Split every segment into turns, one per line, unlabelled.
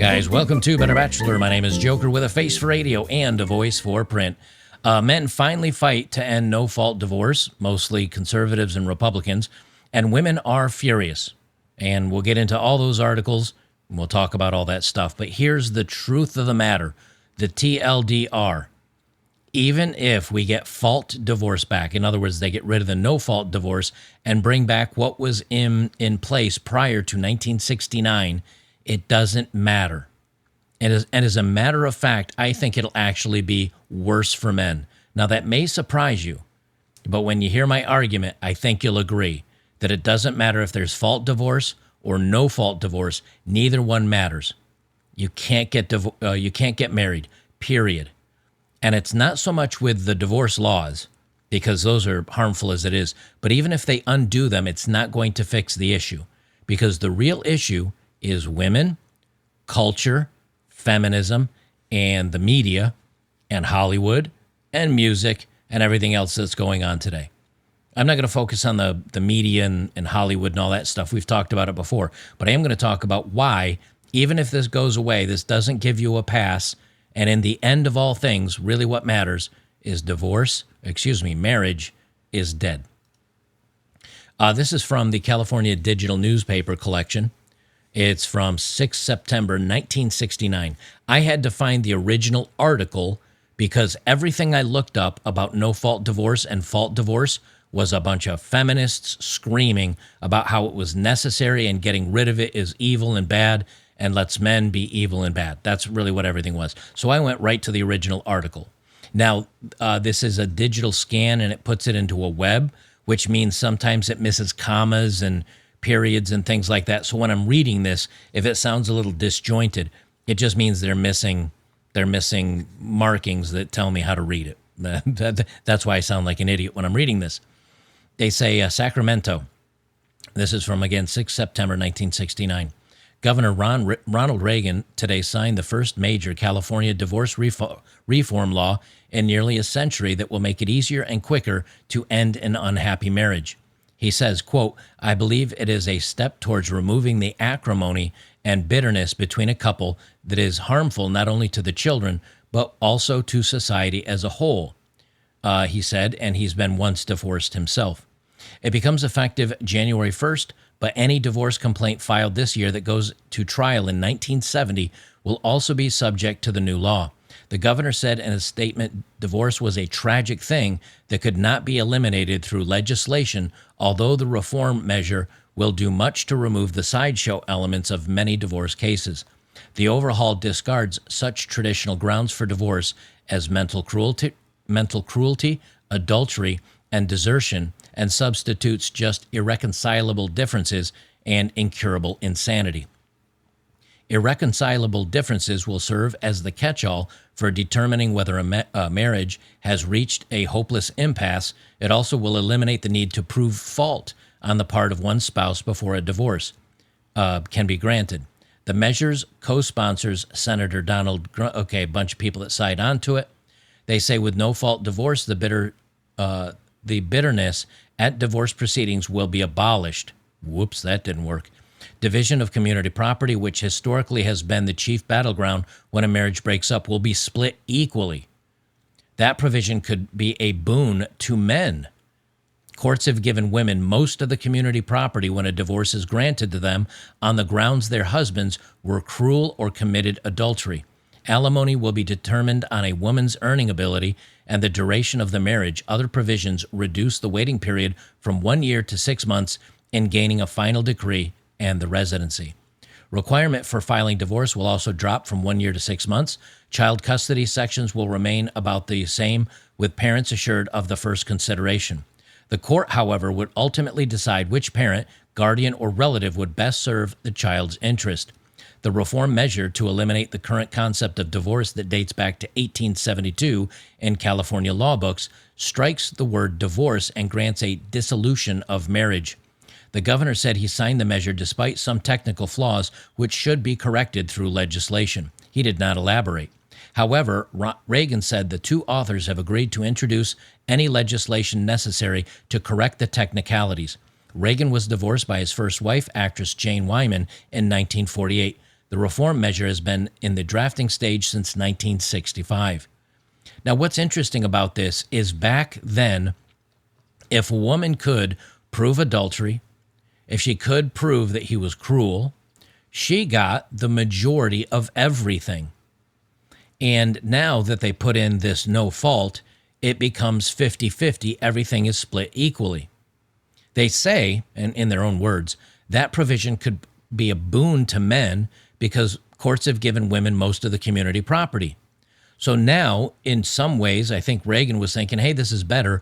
Guys, welcome to Better Bachelor. My name is Joker with a face for radio and a voice for print. Men finally fight to end no-fault divorce, mostly conservatives and Republicans, and women are furious. And we'll get into all those articles, and we'll talk about all that stuff. But here's the truth of the matter, the TLDR. Even if we get fault divorce back, in other words, they get rid of the no-fault divorce and bring back what was in place prior to 1969, it doesn't matter. And as a matter of fact, I think it'll actually be worse for men. Now, that may surprise you, but when you hear my argument, I think you'll agree that it doesn't matter if there's fault divorce or no fault divorce. Neither one matters. You can't get married, period. And it's not so much with the divorce laws, because those are harmful as it is, but even if they undo them, it's not going to fix the issue, because the real issue is women, culture, feminism, and the media, and Hollywood, and music, and everything else that's going on today. I'm not going to focus on the media and Hollywood and all that stuff. We've talked about it before, but I am going to talk about why, even if this goes away, this doesn't give you a pass, and in the end of all things, really what matters is marriage is dead. This is from the California Digital Newspaper Collection. It's from 6 September 1969. I had to find the original article because everything I looked up about no-fault divorce and fault divorce was a bunch of feminists screaming about how it was necessary and getting rid of it is evil and bad and lets men be evil and bad. That's really what everything was. So I went right to the original article. Now, this is a digital scan and it puts it into a web, which means sometimes it misses commas and periods and things like that. So when I'm reading this, if it sounds a little disjointed, it just means they're missing markings that tell me how to read it. That's why I sound like an idiot when I'm reading this. They say Sacramento. This is from, again, 6 September 1969. Governor Ronald Reagan today signed the first major California divorce reform law in nearly a century that will make it easier and quicker to end an unhappy marriage. He says, quote, "I believe it is a step towards removing the acrimony and bitterness between a couple that is harmful not only to the children, but also to society as a whole," he said, and he's been once divorced himself. It becomes effective January 1st, but any divorce complaint filed this year that goes to trial in 1970 will also be subject to the new law. The governor said in a statement, divorce was a tragic thing that could not be eliminated through legislation, although the reform measure will do much to remove the sideshow elements of many divorce cases. The overhaul discards such traditional grounds for divorce as mental cruelty, adultery, and desertion, and substitutes just irreconcilable differences and incurable insanity. Irreconcilable differences will serve as the catch-all for determining whether a marriage has reached a hopeless impasse. It also will eliminate the need to prove fault on the part of one spouse before a divorce can be granted. The measure's co-sponsors, Senator Donald, a bunch of people that signed on to it. They say with no-fault divorce, the bitterness at divorce proceedings will be abolished. Whoops, that didn't work. Division of community property, which historically has been the chief battleground when a marriage breaks up, will be split equally. That provision could be a boon to men. Courts have given women most of the community property when a divorce is granted to them on the grounds their husbands were cruel or committed adultery. Alimony will be determined on a woman's earning ability and the duration of the marriage. Other provisions reduce the waiting period from 1 year to 6 months in gaining a final decree and the residency. Requirement for filing divorce will also drop from 1 year to 6 months. Child custody sections will remain about the same, with parents assured of the first consideration. The court, however, would ultimately decide which parent, guardian, or relative would best serve the child's interest. The reform measure to eliminate the current concept of divorce that dates back to 1872 in California law books strikes the word divorce and grants a dissolution of marriage. The governor said he signed the measure despite some technical flaws which should be corrected through legislation. He did not elaborate. However, Reagan said the two authors have agreed to introduce any legislation necessary to correct the technicalities. Reagan was divorced by his first wife, actress Jane Wyman, in 1948. The reform measure has been in the drafting stage since 1965. Now, what's interesting about this is back then, if a woman could prove adultery, if she could prove that he was cruel, she got the majority of everything. And now that they put in this no fault, it becomes 50-50. Everything is split equally. They say, and in their own words, that provision could be a boon to men because courts have given women most of the community property. So now, in some ways, I think Reagan was thinking, hey, this is better.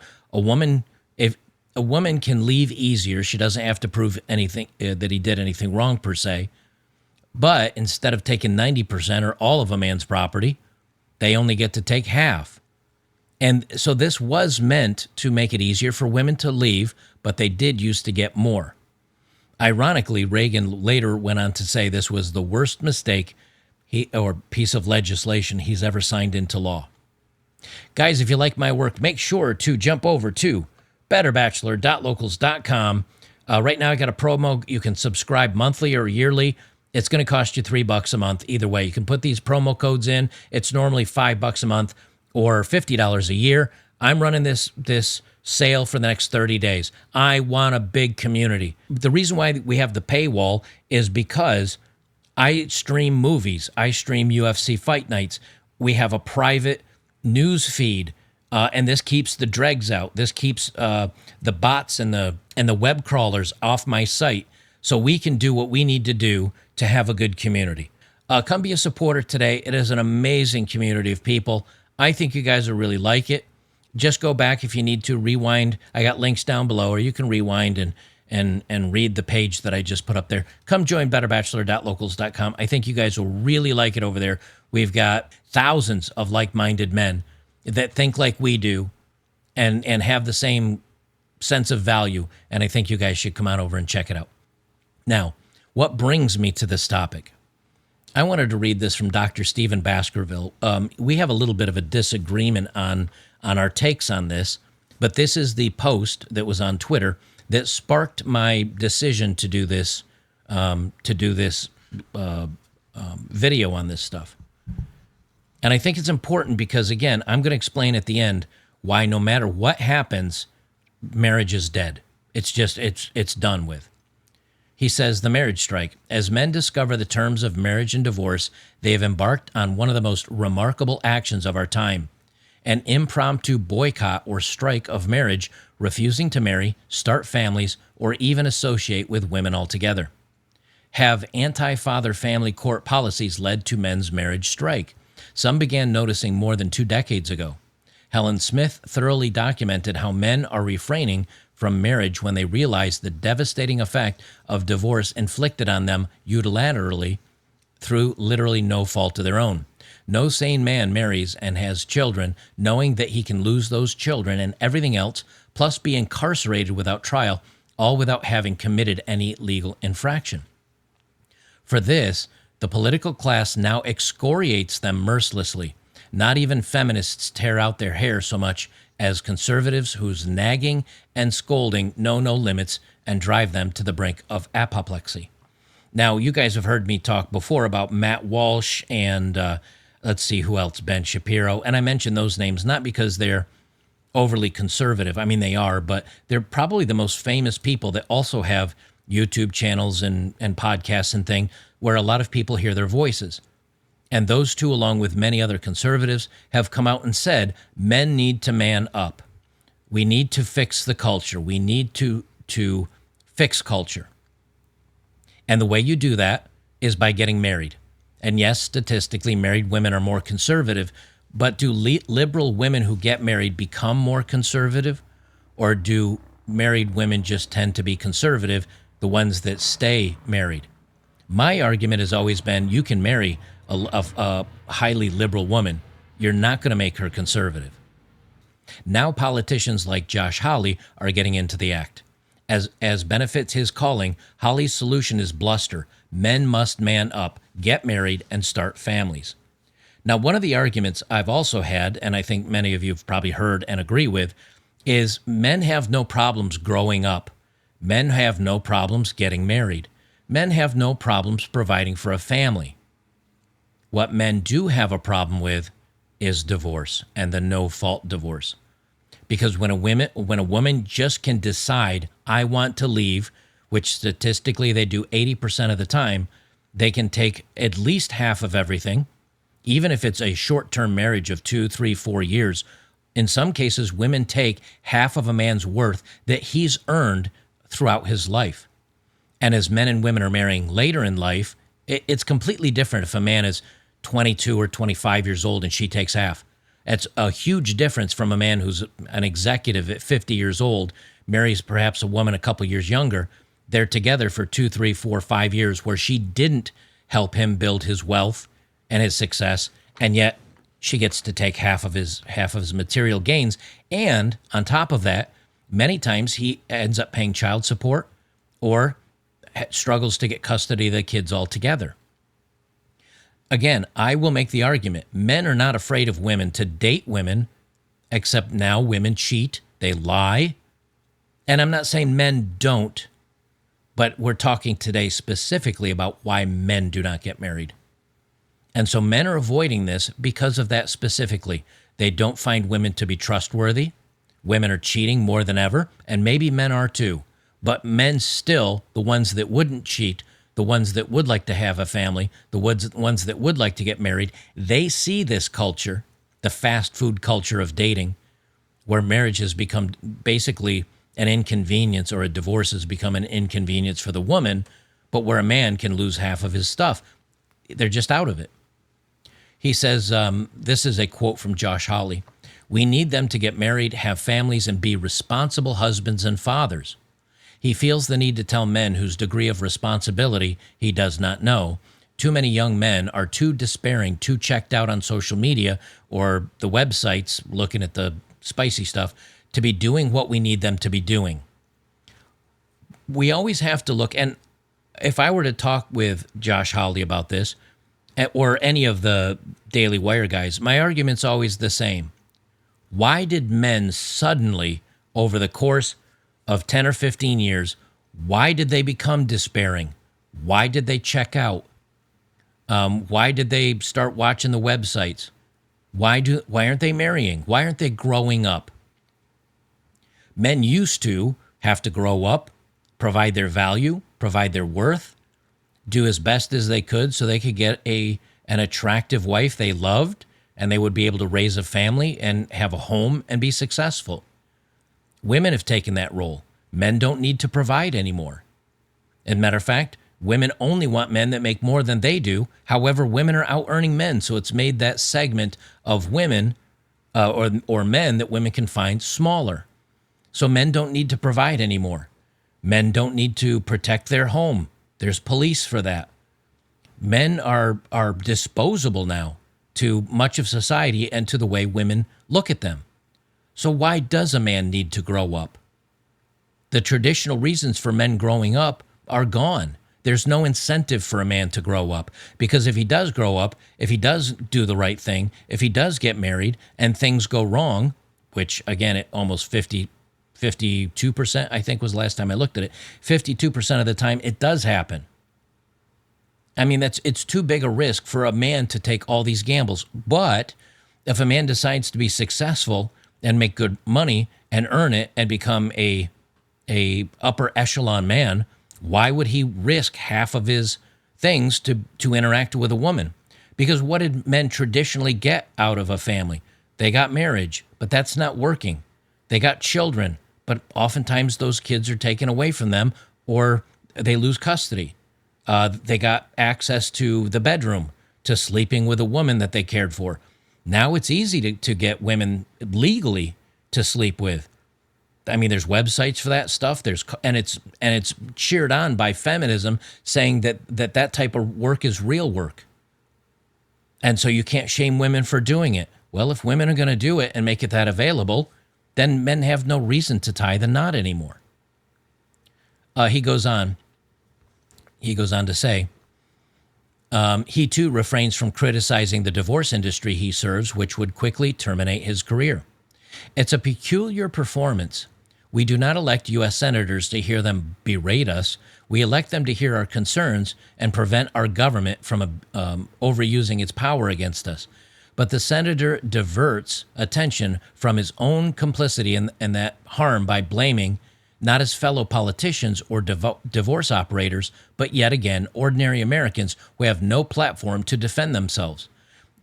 If a woman can leave easier, she doesn't have to prove anything that he did anything wrong per se. But instead of taking 90% or all of a man's property, they only get to take half. And so this was meant to make it easier for women to leave, but they did used to get more. Ironically, Reagan later went on to say this was the worst mistake or piece of legislation he's ever signed into law. Guys, if you like my work, make sure to jump over to betterbachelor.locals.com. Right now, I got a promo. You can subscribe monthly or yearly. It's going to cost you $3 a month. Either way, you can put these promo codes in. It's normally $5 a month or $50 a year. I'm running this sale for the next 30 days. I want a big community. The reason why we have the paywall is because I stream movies. I stream UFC fight nights. We have a private news feed, and this keeps the dregs out. This keeps the bots and the web crawlers off my site, so we can do what we need to do to have a good community. Come be a supporter today. It is an amazing community of people. I think you guys will really like it. Just go back if you need to, rewind. I got links down below, or you can rewind and read the page that I just put up there. Come join betterbachelor.locals.com. I think you guys will really like it over there. We've got thousands of like-minded men that think like we do and have the same sense of value, and I think you guys should come on over and check it out. Now, what brings me to this topic? I wanted to read this from Dr. Stephen Baskerville. We have a little bit of a disagreement on our takes on this, but this is the post that was on Twitter that sparked my decision to do this video on this stuff. And I think it's important because, again, I'm going to explain at the end why no matter what happens, marriage is dead. It's just, it's done with. He says, the marriage strike. As men discover the terms of marriage and divorce, they have embarked on one of the most remarkable actions of our time. An impromptu boycott or strike of marriage, refusing to marry, start families, or even associate with women altogether. Have anti-father family court policies led to men's marriage strike? Some began noticing more than 2 decades ago. Helen Smith thoroughly documented how men are refraining from marriage when they realize the devastating effect of divorce inflicted on them unilaterally through literally no fault of their own. No sane man marries and has children knowing that he can lose those children and everything else, plus be incarcerated without trial, all without having committed any legal infraction. For this, the political class now excoriates them mercilessly. Not even feminists tear out their hair so much as conservatives whose nagging and scolding know no limits and drive them to the brink of apoplexy. Now, you guys have heard me talk before about Matt Walsh and let's see who else, Ben Shapiro. And I mention those names not because they're overly conservative. I mean, they are, but they're probably the most famous people that also have YouTube channels and podcasts and things where a lot of people hear their voices. And those two, along with many other conservatives, have come out and said, men need to man up. We need to fix the culture. We need to fix culture. And the way you do that is by getting married. And yes, statistically, married women are more conservative, but do liberal women who get married become more conservative? Or do married women just tend to be conservative, the ones that stay married? My argument has always been you can marry a highly liberal woman. You're not going to make her conservative. Now politicians like Josh Hawley are getting into the act. As benefits his calling, Hawley's solution is bluster. Men must man up, get married, and start families. Now, one of the arguments I've also had, and I think many of you have probably heard and agree with, is men have no problems growing up. Men have no problems getting married. Men have no problems providing for a family. What men do have a problem with is divorce and the no-fault divorce. Because when a woman just can decide, I want to leave, which statistically they do 80% of the time, they can take at least half of everything, even if it's a short-term marriage of 2, 3, 4 years. In some cases, women take half of a man's worth that he's earned throughout his life. And as men and women are marrying later in life, it's completely different if a man is 22 or 25 years old and she takes half. That's a huge difference from a man who's an executive at 50 years old, marries perhaps a woman a couple years younger. They're together for 2, 3, 4, 5 years where she didn't help him build his wealth and his success, and yet she gets to take half of his material gains. And on top of that, many times he ends up paying child support or struggles to get custody of the kids altogether. Again, I will make the argument, men are not afraid of women to date women, except now women cheat, they lie. And I'm not saying men don't, but we're talking today specifically about why men do not get married. And so men are avoiding this because of that specifically. They don't find women to be trustworthy. Women are cheating more than ever, and maybe men are too. But men still, the ones that wouldn't cheat, the ones that would like to have a family, the ones that would like to get married, they see this culture, the fast food culture of dating, where marriage has become basically an inconvenience, or a divorce has become an inconvenience for the woman, but where a man can lose half of his stuff. They're just out of it. He says, this is a quote from Josh Hawley, "We need them to get married, have families, and be responsible husbands and fathers. He feels the need to tell men whose degree of responsibility he does not know. Too many young men are too despairing, too checked out on social media or the websites, looking at the spicy stuff, to be doing what we need them to be doing." We always have to look, and if I were to talk with Josh Hawley about this, or any of the Daily Wire guys, my argument's always the same. Why did men suddenly, over the course of 10 or 15 years, why did they become despairing? Why did they check out? Why did they start watching the websites? Why aren't they marrying? Why aren't they growing up? Men used to have to grow up, provide their value, provide their worth, do as best as they could so they could get an attractive wife they loved, and they would be able to raise a family and have a home and be successful. Women have taken that role. Men don't need to provide anymore. As a matter of fact, women only want men that make more than they do. However, women are out earning men, so it's made that segment of women or men that women can find smaller. So men don't need to provide anymore. Men don't need to protect their home. There's police for that. Men are disposable now to much of society and to the way women look at them. So why does a man need to grow up? The traditional reasons for men growing up are gone. There's no incentive for a man to grow up, because if he does grow up, if he does do the right thing, if he does get married and things go wrong, which again, at almost 52%, I think was the last time I looked at it, 52% of the time it does happen. I mean, it's too big a risk for a man to take all these gambles. But if a man decides to be successful and make good money and earn it and become a upper echelon man, why would he risk half of his things to interact with a woman? Because what did men traditionally get out of a family? They got marriage, but that's not working. They got children, but oftentimes those kids are taken away from them or they lose custody. They got access to the bedroom, to sleeping with a woman that they cared for. Now it's easy to get women legally to sleep with. I mean, there's websites for that stuff. And it's cheered on by feminism, saying that type of work is real work. And so you can't shame women for doing it. Well, if women are going to do it and make it that available, then men have no reason to tie the knot anymore. He goes on to say, he too refrains from criticizing the divorce industry he serves, which would quickly terminate his career. It's a peculiar performance. We do not elect U.S. senators to hear them berate us. We elect them to hear our concerns and prevent our government from overusing its power against us. But the senator diverts attention from his own complicity in that harm by blaming not his fellow politicians or divorce operators, but yet again, ordinary Americans who have no platform to defend themselves.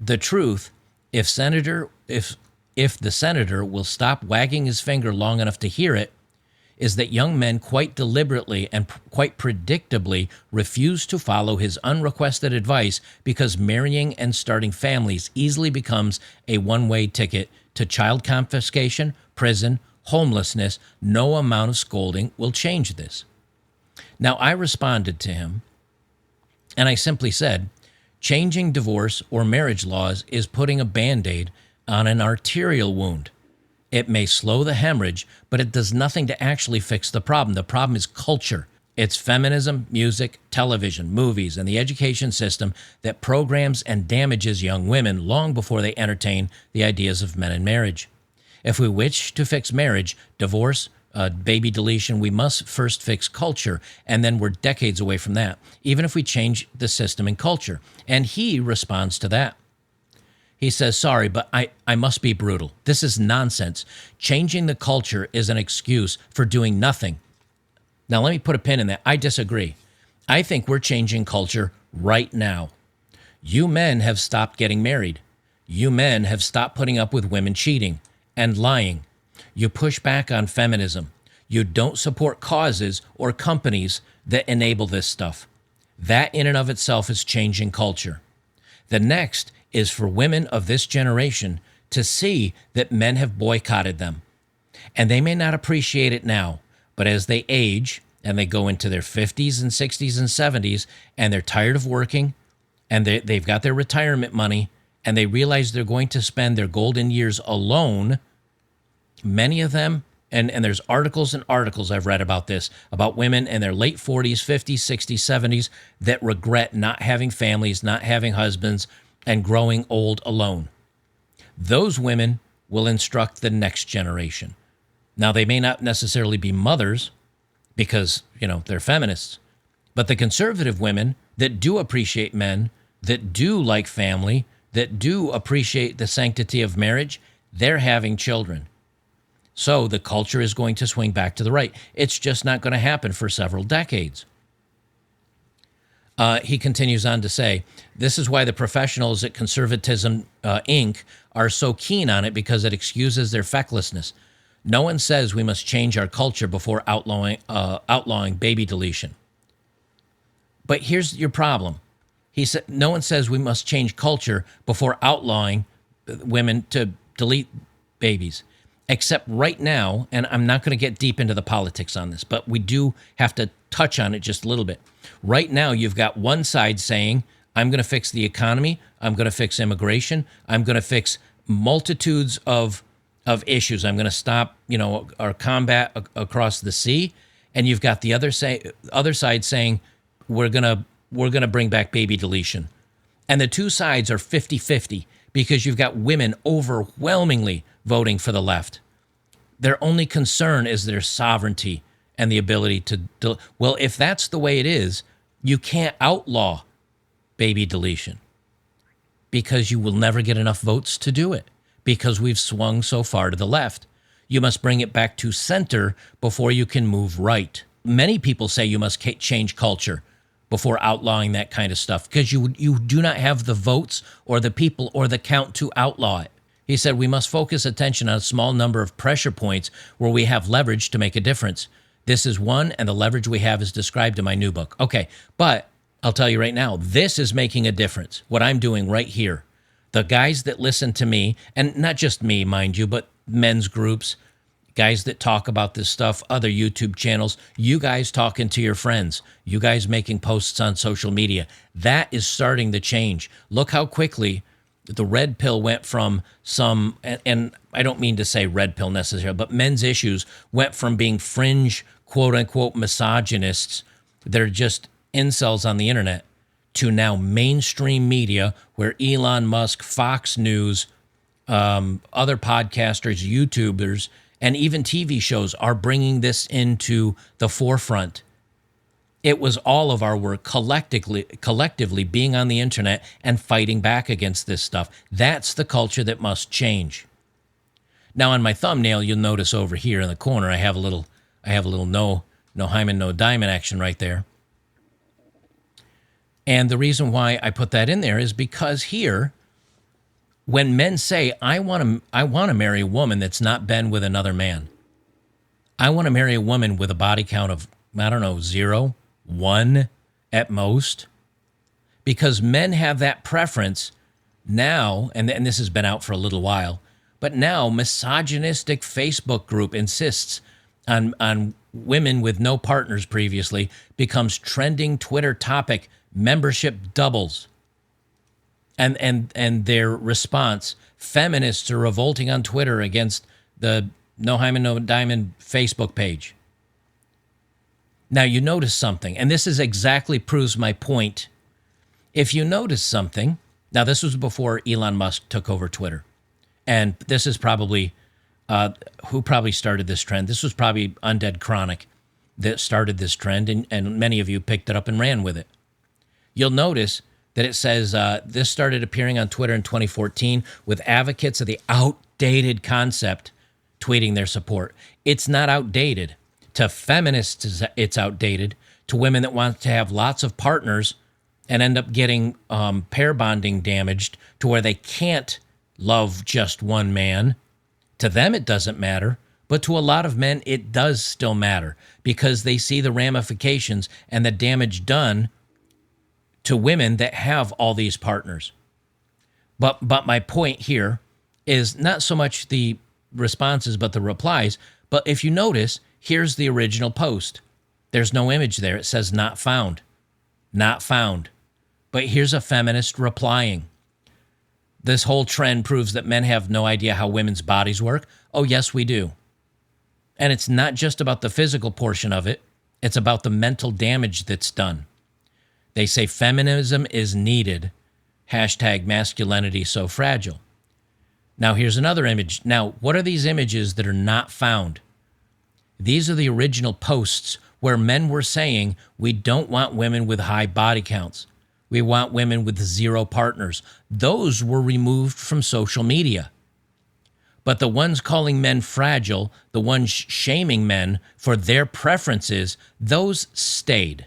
The truth, if the senator will stop wagging his finger long enough to hear it, is that young men quite deliberately and quite predictably refuse to follow his unrequested advice because marrying and starting families easily becomes a one-way ticket to child confiscation, prison, homelessness. No amount of scolding will change this. Now, I responded to him, and I simply said, changing divorce or marriage laws is putting a Band-Aid on an arterial wound. It may slow the hemorrhage, but it does nothing to actually fix the problem. The problem is culture. It's feminism, music, television, movies, and the education system that programs and damages young women long before they entertain the ideas of men in marriage. If we wish to fix marriage, divorce, baby deletion, we must first fix culture, and then we're decades away from that, even if we change the system and culture. And he responds to that. He says, sorry, but I must be brutal. This is nonsense. Changing the culture is an excuse for doing nothing. Now, let me put a pin in that. I disagree. I think we're changing culture right now. You men have stopped getting married. You men have stopped putting up with women cheating and lying. You push back on feminism. You don't support causes or companies that enable this stuff. That in and of itself is changing culture. The next is for women of this generation to see that men have boycotted them. And they may not appreciate it now, but as they age and they go into their 50s and 60s and 70s and they're tired of working and they've got their retirement money and they realize they're going to spend their golden years alone, many of them, and there's articles and articles I've read about this, about women in their late 40s, 50s, 60s, 70s that regret not having families, not having husbands, and growing old alone. Those women will instruct the next generation. Now, they may not necessarily be mothers because, they're feminists, but the conservative women that do appreciate men, that do like family, that do appreciate the sanctity of marriage, they're having children. So the culture is going to swing back to the right. It's just not going to happen for several decades. He continues on to say, this is why the professionals at Conservatism Inc. are so keen on it, because it excuses their fecklessness. No one says we must change our culture before outlawing baby deletion. But here's your problem. He said, no one says we must change culture before outlawing women to delete babies. Except right now, and I'm not going to get deep into the politics on this, but we do have to touch on it just a little bit. Right now, you've got one side saying, I'm going to fix the economy, I'm going to fix immigration, I'm going to fix multitudes of issues, I'm going to stop, our combat across the sea, and you've got the other side saying, we're going to bring back baby deletion. And the two sides are 50-50 because you've got women overwhelmingly voting for the left. Their only concern is their sovereignty and the ability to, well, if that's the way it is, you can't outlaw baby deletion because you will never get enough votes to do it because we've swung so far to the left. You must bring it back to center before you can move right. Many people say you must change culture before outlawing that kind of stuff because you do not have the votes or the people or the count to outlaw it. He said, we must focus attention on a small number of pressure points where we have leverage to make a difference. This is one, and the leverage we have is described in my new book. Okay, but I'll tell you right now, this is making a difference, what I'm doing right here. The guys that listen to me, and not just me, mind you, but men's groups, guys that talk about this stuff, other YouTube channels, you guys talking to your friends, you guys making posts on social media, that is starting to change. Look how quickly the red pill went from some, and I don't mean to say red pill necessarily, but men's issues went from being fringe, quote unquote, misogynists that are just incels on the internet to now mainstream media where Elon Musk, Fox News, other podcasters, YouTubers, And even TV shows are bringing this into the forefront. It was all of our work collectively being on the internet and fighting back against this stuff. That's the culture that must change. Now on my thumbnail, you'll notice over here in the corner, I have a little no hymen, no diamond action right there. And the reason why I put that in there is because here, when men say, I want to marry a woman that's not been with another man. I want to marry a woman with a body count of, 0, 1 at most. Because men have that preference now, and this has been out for a little while, but now misogynistic Facebook group insists on women with no partners previously, becomes trending Twitter topic, membership doubles. And their response, feminists are revolting on Twitter against the No Hymen, No Diamond Facebook page. Now you notice something, and this is exactly proves my point. If you notice something, now this was before Elon Musk took over Twitter, and this is probably, who probably started this trend? This was probably Undead Chronic that started this trend, and many of you picked it up and ran with it. You'll notice that it says this started appearing on Twitter in 2014 with advocates of the outdated concept tweeting their support. It's not outdated. To feminists, it's outdated. To women that want to have lots of partners and end up getting pair bonding damaged to where they can't love just one man, to them it doesn't matter. But to a lot of men, it does still matter because they see the ramifications and the damage done to women that have all these partners. But my point here is not so much the responses, but the replies. But if you notice, here's the original post. There's no image there. It says not found. Not found. But here's a feminist replying. This whole trend proves that men have no idea how women's bodies work. Oh, yes, we do. And it's not just about the physical portion of it. It's about the mental damage that's done. They say feminism is needed. Hashtag masculinity so fragile. Now, here's another image. Now, what are these images that are not found? These are the original posts where men were saying, we don't want women with high body counts. We want women with 0 partners. Those were removed from social media. But the ones calling men fragile, the ones shaming men for their preferences, those stayed.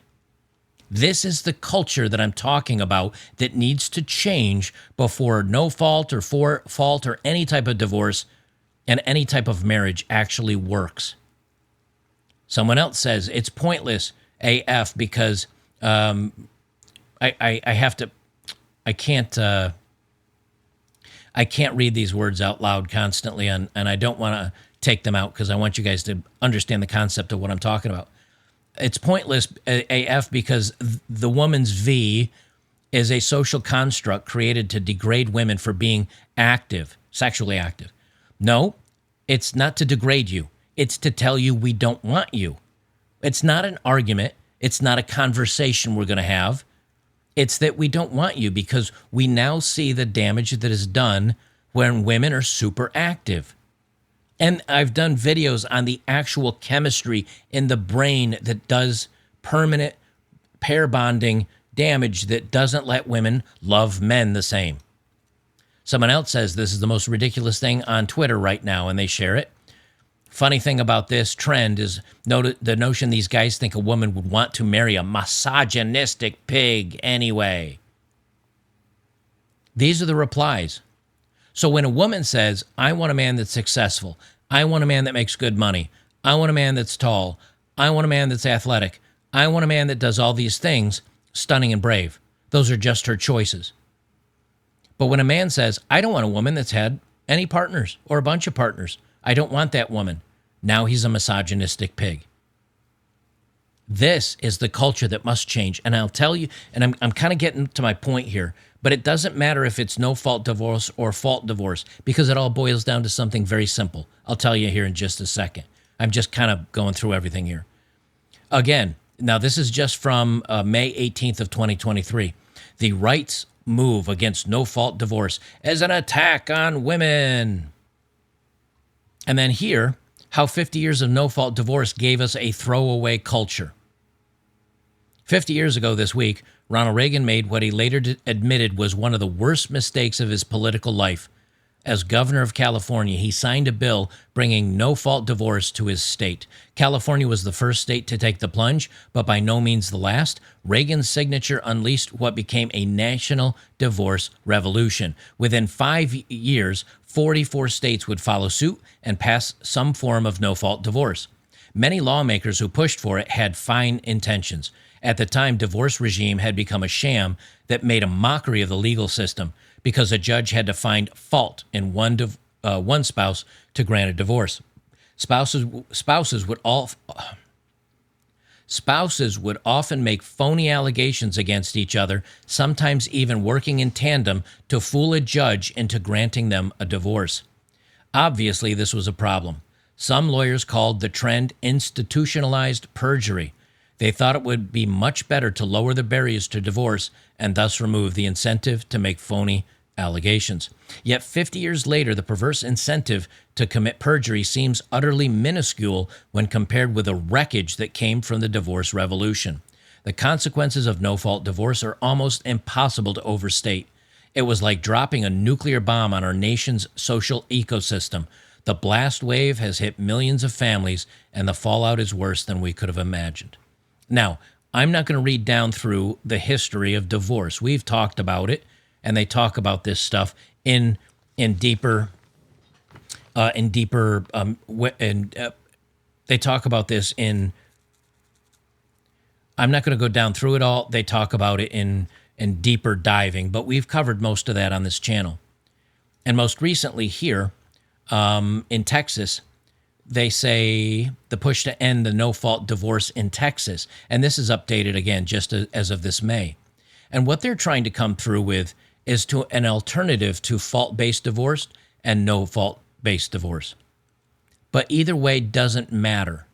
This is the culture that I'm talking about that needs to change before no fault or for fault or any type of divorce and any type of marriage actually works. Someone else says it's pointless AF because I can't read these words out loud constantly, and I don't want to take them out because I want you guys to understand the concept of what I'm talking about. It's pointless AF because the woman's V is a social construct created to degrade women for being active, sexually active. No, it's not to degrade you. It's to tell you we don't want you. It's not an argument. It's not a conversation we're going to have. It's that we don't want you because we now see the damage that is done when women are super active. And I've done videos on the actual chemistry in the brain that does permanent pair bonding damage that doesn't let women love men the same. Someone else says this is the most ridiculous thing on Twitter right now, and they share it. Funny thing about this trend is the notion these guys think a woman would want to marry a misogynistic pig anyway. These are the replies. So when a woman says, I want a man that's successful, I want a man that makes good money, I want a man that's tall, I want a man that's athletic, I want a man that does all these things, stunning and brave. Those are just her choices. But when a man says, I don't want a woman that's had any partners or a bunch of partners, I don't want that woman, now he's a misogynistic pig. This is the culture that must change. And I'll tell you, and I'm kind of getting to my point here, but it doesn't matter if it's no fault divorce or fault divorce because it all boils down to something very simple. I'll tell you here in just a second. I'm just kind of going through everything here. Again, now this is just from May 18th of 2023. The right's move against no fault divorce as an attack on women. And then here, how 50 years of no-fault divorce gave us a throwaway culture. 50 years ago this week, Ronald Reagan made what he later admitted was one of the worst mistakes of his political life. As governor of California, he signed a bill bringing no-fault divorce to his state. California was the first state to take the plunge, but by no means the last. Reagan's signature unleashed what became a national divorce revolution. Within 5 years, 44 states would follow suit and pass some form of no-fault divorce. Many lawmakers who pushed for it had fine intentions. At the time, divorce regime had become a sham that made a mockery of the legal system because a judge had to find fault in one spouse to grant a divorce. Spouses would often make phony allegations against each other, sometimes even working in tandem to fool a judge into granting them a divorce. Obviously, this was a problem. Some lawyers called the trend institutionalized perjury. They thought it would be much better to lower the barriers to divorce and thus remove the incentive to make phony allegations. Yet 50 years later, the perverse incentive to commit perjury seems utterly minuscule when compared with the wreckage that came from the divorce revolution. The consequences of no-fault divorce are almost impossible to overstate. It was like dropping a nuclear bomb on our nation's social ecosystem. The blast wave has hit millions of families, and the fallout is worse than we could have imagined. Now, I'm not going to read down through the history of divorce. We've talked about it, and they talk about this stuff in deeper. They talk about this in. I'm not going to go down through it all. They talk about it in deeper diving, but we've covered most of that on this channel. And most recently here in Texas, they say the push to end the no-fault divorce in Texas. And this is updated again just as of this May. And what they're trying to come through with is to an alternative to fault-based divorce and no-fault-based divorce. But either way doesn't matter.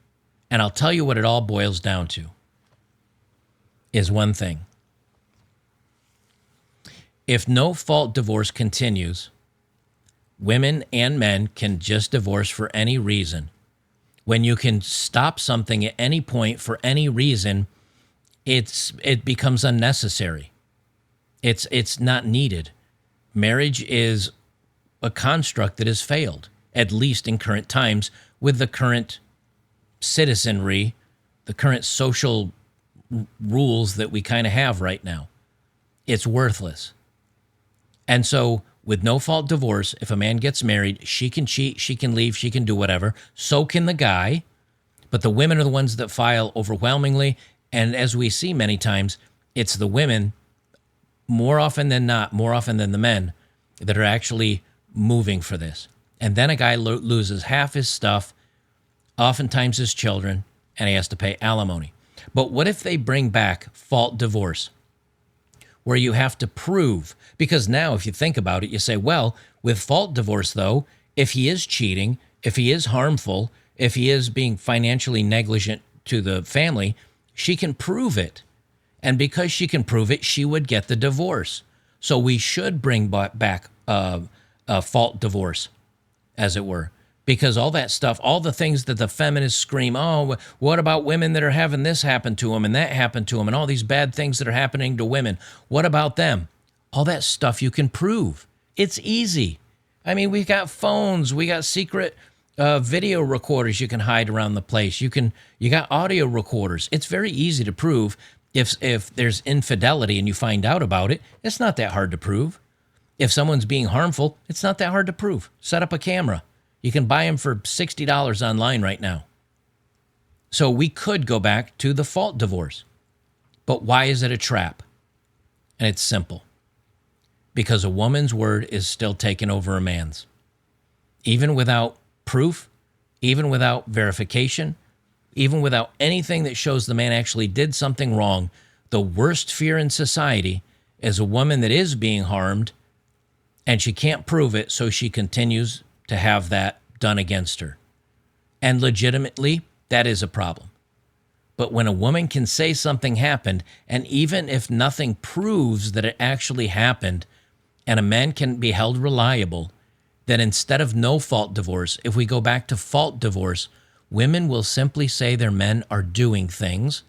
And I'll tell you what it all boils down to is one thing. If no-fault divorce continues, women and men can just divorce for any reason. When you can stop something at any point for any reason, it becomes unnecessary. It's not needed. Marriage is a construct that has failed, at least in current times, with the current citizenry, the current social rules that we kind of have right now. It's worthless. And so with no-fault divorce, if a man gets married, she can cheat, she can leave, she can do whatever. So can the guy. But the women are the ones that file overwhelmingly. And as we see many times, it's the women, more often than not, more often than the men, that are actually moving for this. And then a guy loses half his stuff, oftentimes his children, and he has to pay alimony. But what if they bring back fault divorce, where you have to prove, because now if you think about it, you say, well, with fault divorce though, if he is cheating, if he is harmful, if he is being financially negligent to the family, she can prove it. And because she can prove it, she would get the divorce. So we should bring back fault divorce, as it were. Because all that stuff, all the things that the feminists scream, oh, what about women that are having this happen to them and that happen to them and all these bad things that are happening to women? What about them? All that stuff you can prove. It's easy. I mean, we've got phones. We got secret video recorders you can hide around the place. You got audio recorders. It's very easy to prove if there's infidelity and you find out about it. It's not that hard to prove. If someone's being harmful, it's not that hard to prove. Set up a camera. You can buy them for $60 online right now. So we could go back to the fault divorce. But why is it a trap? And it's simple. Because a woman's word is still taking over a man's. Even without proof, even without verification, even without anything that shows the man actually did something wrong, the worst fear in society is a woman that is being harmed and she can't prove it, so she continues to have that done against her. And legitimately, that is a problem. But when a woman can say something happened, and even if nothing proves that it actually happened, and a man can be held reliable, that instead of no fault divorce, if we go back to fault divorce, women will simply say their men are doing things,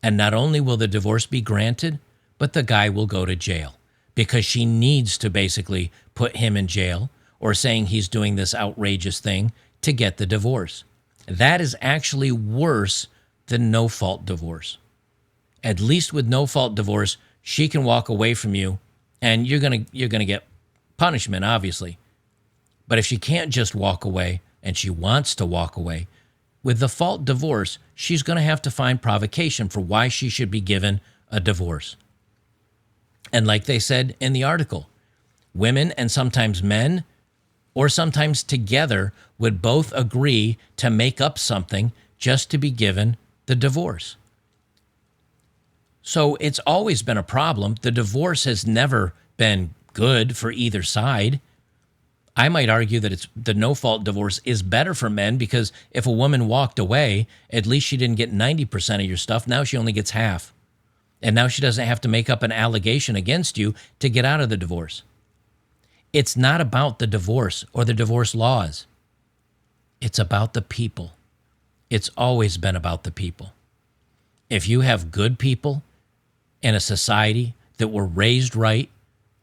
and not only will the divorce be granted, but the guy will go to jail because she needs to basically put him in jail or saying he's doing this outrageous thing to get the divorce. That is actually worse than no fault divorce. At least with no fault divorce, she can walk away from you and you're going to get punishment, obviously. But if she can't just walk away and she wants to walk away, with the fault divorce, she's going to have to find provocation for why she should be given a divorce. And like they said in the article, women and sometimes men, or sometimes together, would both agree to make up something just to be given the divorce. So it's always been a problem. The divorce has never been good for either side. I might argue that the no-fault divorce is better for men because if a woman walked away, at least she didn't get 90% of your stuff. Now she only gets half. And now she doesn't have to make up an allegation against you to get out of the divorce. It's not about the divorce or the divorce laws. It's about the people. It's always been about the people. If you have good people in a society that were raised right,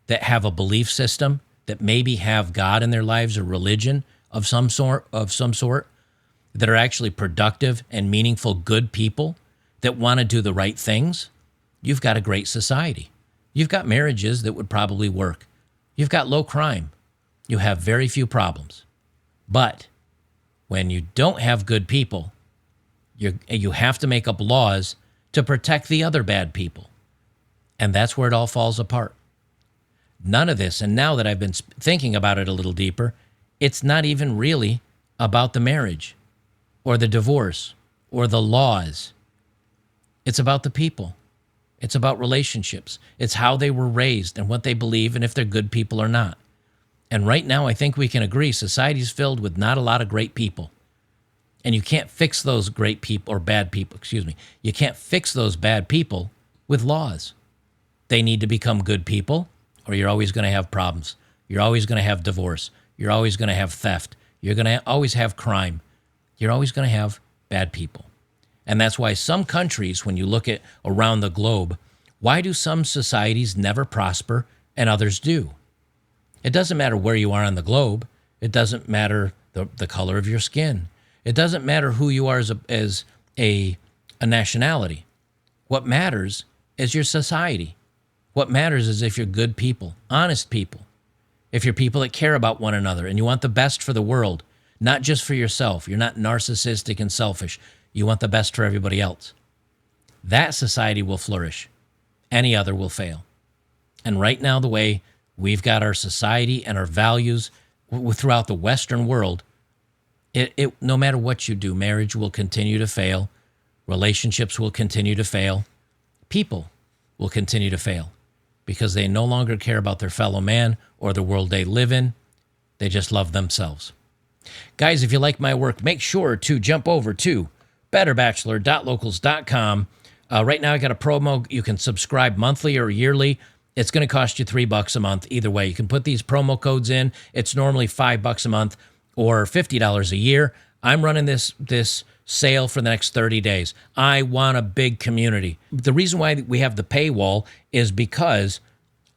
that have a belief system, that maybe have God in their lives or religion of some sort, that are actually productive and meaningful, good people that want to do the right things, you've got a great society. You've got marriages that would probably work. You've got low crime. You have very few problems. But when you don't have good people, you have to make up laws to protect the other bad people. And that's where it all falls apart. None of this, and now that I've been thinking about it a little deeper, it's not even really about the marriage or the divorce or the laws. It's about the people. It's about relationships. It's how they were raised and what they believe and if they're good people or not. And right now, I think we can agree society's filled with not a lot of great people. And you can't fix those great people or bad people, You can't fix those bad people with laws. They need to become good people, or you're always going to have problems. You're always going to have divorce. You're always going to have theft. You're going to always have crime. You're always going to have bad people. And that's why some countries, when you look at around the globe, why do some societies never prosper and others do? It doesn't matter where you are on the globe. It doesn't matter the color of your skin. It doesn't matter who you are as a nationality. What matters is your society. What matters is if you're good people, honest people, if you're people that care about one another and you want the best for the world, not just for yourself. You're not narcissistic and selfish. You want the best for everybody else. That society will flourish. Any other will fail. And right now, the way we've got our society and our values throughout the Western world, no matter what you do, marriage will continue to fail. Relationships will continue to fail. People will continue to fail because they no longer care about their fellow man or the world they live in. They just love themselves. Guys, if you like my work, make sure to jump over to betterbachelor.locals.com. Right now, I got a promo. You can subscribe monthly or yearly. It's going to cost you $3 a month. Either way, you can put these promo codes in. It's normally $5 a month or $50 a year. I'm running this sale for the next 30 days. I want a big community. The reason why we have the paywall is because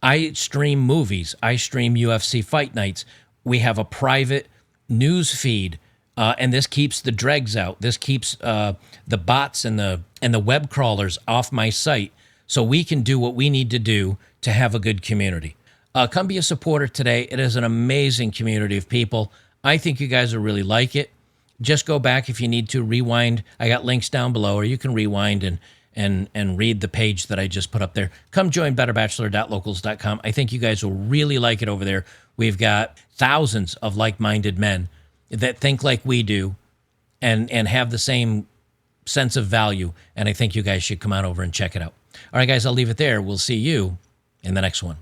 I stream movies. I stream UFC fight nights. We have a private news feed. And this keeps the dregs out. This keeps the bots and the web crawlers off my site so we can do what we need to do to have a good community. Come be a supporter today. It is an amazing community of people. I think you guys will really like it. Just go back if you need to, rewind. I got links down below, or you can rewind and read the page that I just put up there. Come join betterbachelor.locals.com. I think you guys will really like it over there. We've got thousands of like-minded men that think like we do and have the same sense of value. And I think you guys should come on over and check it out. All right, guys, I'll leave it there. We'll see you in the next one.